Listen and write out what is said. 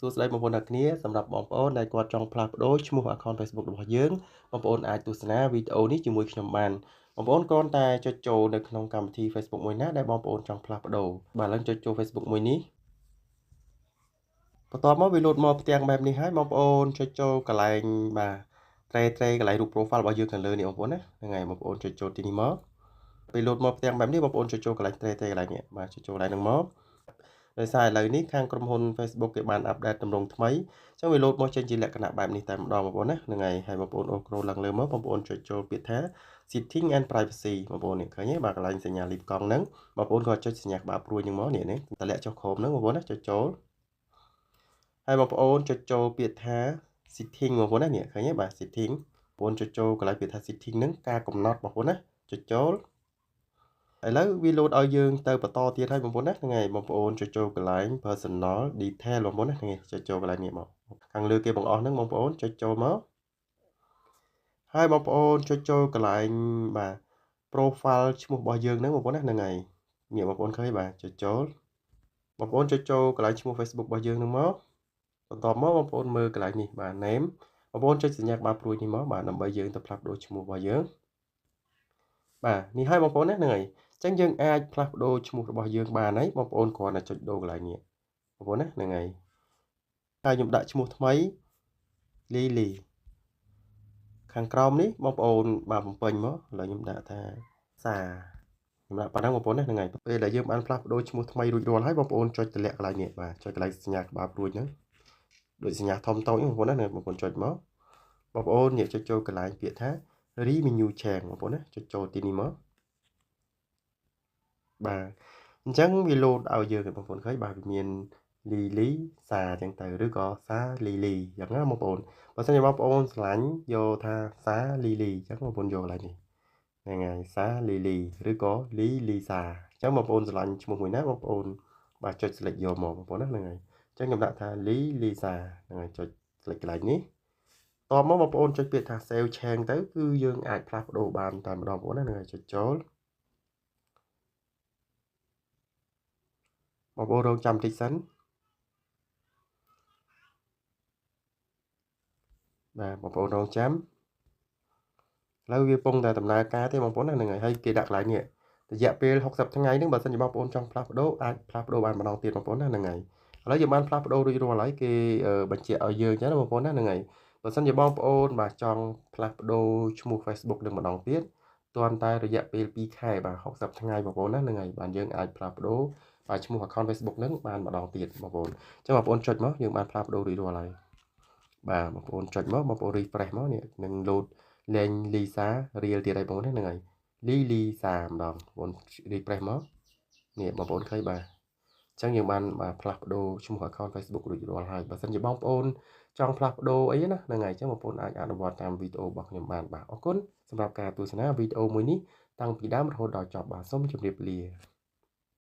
សួស្តីបងប្អូនអ្នកគ្នាសម្រាប់បងប្អូនដែលគាត់ចង់ផ្លាស់ប្ដូរឈ្មោះ account Facebook របស់យើងបងប្អូនអាចទស្សនាវីដេអូនេះជាមួយខ្ញុំបានបងប្អូនគ្រាន់តែចុចចូលនៅក្នុងកម្មវិធី Facebook មួយណាដែលបងប្អូនចង់ផ្លាស់ប្ដូរបាទឥឡូវចុចចូល Facebook មួយនេះបន្ទាប់មកវាលោតមកផ្ទាំងបែបនេះហើយបងប្អូនចុចចូលកន្លែងបាទត្រេកន្លែងរូប profile របស់យើងខាងលើនេះបងប្អូនណាហ្នឹងហើយបងប្អូនចុចចូលទីនេះមកពេលលោតមកផ្ទាំងបែបនេះបងប្អូនចុចចូលកន្លែងត្រេកន្លែងនេះបាទចុចចូលកន្លែងហ្នឹងមកដោយសារឥឡូវនេះខាងក្រុមហ៊ុន Facebook គេបានអាប់ដេតទម្រង់ថ្មីអញ្ចឹងវាលោតមកចេញជាលក្ខណៈបែបនេះតែម្ដងបងប្អូនណាហ្នឹងហើយបងប្អូនអូសគ្រូឡើងលើមកបងប្អូនចុចចូលពាក្យថា Setting and Privacy បងប្អូននេះឃើញទេបាទកន្លែងសញ្ញាលីបកង់ហ្នឹងបងប្អូនក៏ចុចសញ្ញាក្បាលព្រួយហ្នឹងមកនេះតម្លាក់ចុះក្រោមហ្នឹងបងប្អូនណាចុចចូលហើយបងប្អូនចុចចូលពាក្យថា Setting បងប្អូនណានេះឃើញទេបាទ Setting បងប្អូនចុចចូលកន្លែងពាក្យថា Setting ហ្នឹងការកំណត់បងប្អូនណាចុចចូលឥឡូវវាលោតឲ្យយើងទៅបន្តទៀតហើយបងប្អូនណាហ្នឹងហើយបងប្អូនចុចចូលកន្លែង personal detail បងប្អូនណាហ្នឹងចុចចូលកន្លែងនេះមកខាងលើគេបង្អស់ហ្នឹងបងប្អូនចុចចូលមកហើយបងប្អូនចុចចូលកន្លែងបាទ profile ឈ្មោះរបស់យើងហ្នឹងបងប្អូនណាហ្នឹងហើយនេះបងប្អូនឃើញបាទចុចចូលបងប្អូនចុចចូលកន្លែងឈ្មោះ Facebook របស់យើងហ្នឹងមកបន្ទាប់មកបងប្អូនមើលកន្លែងនេះបាទ name បងប្អូនចុចសញ្ញាក្បាលព្រួយនេះមកបាទដើម្បីយើងទៅផ្លាស់ប្ដូរឈ្មោះរបស់យើងបាទនេះហើយបងប្អូនណាហ្នឹងហើយអញ្ចឹងយើងអាចផ្លាស់ប្ដូរឈ្មោះរបស់យើងបានហើយបងប្អូនគ្រាន់តែចុចដូរកន្លែងនេះបងប្អូនណាហ្នឹងហើយហើយខ្ញុំដាក់ឈ្មោះថ្មី Lily ខាងក្រោមនេះបងប្អូនបាទបំពេញមកឥឡូវខ្ញុំដាក់ថាសាខ្ញុំដាក់ប៉ុណ្ណឹងបងប្អូនណាហ្នឹងហើយពេលដែលយើងបានផ្លាស់ប្ដូរឈ្មោះថ្មីរួចរាល់ហើយបងប្អូនចុចតម្លាក់កន្លែងនេះបាទចុចកន្លែងសញ្ញាក្បាលព្រួយហ្នឹងដូចសញ្ញាធំតូចបងប្អូនណាបងប្អូនចុចមកបងប្អូននេះចុចចូលកន្លែងពាក្យថា Renew Change បងប្អូនណាចុចចូលទីនេះមកបាទអញ្ចឹងវាលោតឲ្យយើងបងប្អូនឃើញបាទវាមាន Lily សាអញ្ចឹងទៅឬក៏សា Lily អញ្ចឹងណាបងប្អូនបើសិនជាបងប្អូនឆ្លាញ់យកថាសា Lily អញ្ចឹងបងប្អូនយកកន្លែងនេះហ្នឹងហើយសា Lily ឬក៏ Lily សាអញ្ចឹងបងប្អូនឆ្លាញ់ឈ្មោះមួយណាបងប្អូនបាទចុច select យកមកបងប្អូនណាហ្នឹងហើយអញ្ចឹងខ្ញុំដាក់ថា Lily សាហ្នឹងហើយចុច select កន្លែងនេះតមកបងប្អូនចុចពាក្យថា save change ទៅគឺយើងអាចផ្លាស់ប្ដូរបានតែម្ដងបងប្អូនណាហ្នឹងហើយចុចចូលបងប្អូនរងចាំតិចសិនបាទបងប្អូនរងចាំឥឡូវវាពងតែដំណើរការទេបងប្អូនណាហ្នឹងហើយគេដាក់កន្លែងនេះរយៈពេល60ថ្ងៃហ្នឹងបើសិនជាបងប្អូនចង់ផ្លាស់ប្ដូរអាចផ្លាស់ប្ដូរបានម្ដងទៀតបងប្អូនណាហ្នឹងហើយឥឡូវយើងបានផ្លាស់ប្ដូររួចរាល់ហើយគេបញ្ជាក់ឲ្យយើងចឹងណាបងប្អូនណាហ្នឹងហើយបើសិនជាបងប្អូនបាទចង់ផ្លាស់ប្ដូរឈ្មោះ Facebook នឹងម្ដងទៀតទាន់តែរយៈពេល2ខែបាទ60ថ្ងៃបងប្អូនណាហ្នឹងហើយបានយើងអាចផ្លាស់ប្ដូរបាទឈ្មោះ account Facebook ហ្នឹងបានម្ដងទៀតបងប្អូនអញ្ចឹងបងប្អូនចុចមកយើងបានផ្លាស់ប្ដូររួចរាល់ហើយបាទបងប្អូនចុចមកបងប្អូន refresh មកនេះនឹងលោតលេងលីសារៀលទៀតហើយបងប្អូនហ្នឹងហើយលីសាម្ដងបងប្អូន refresh មកនេះបងប្អូនឃើញបាទអញ្ចឹងយើងបានបាទផ្លាស់ប្ដូរឈ្មោះ account Facebook រួចរាល់ហើយបើសិនជាបងប្អូនចង់ផ្លាស់ប្ដូរអីណាហ្នឹងហើយអញ្ចឹងបងប្អូនអាចអនុវត្តតាមវីដេអូរបស់ខ្ញុំបានបាទអរគុណសម្រាប់ការទស្សនាវីដេអូមួយនេះតាំងពីដើមរហូតដល់ចប់បាទសូមជម្រាបលា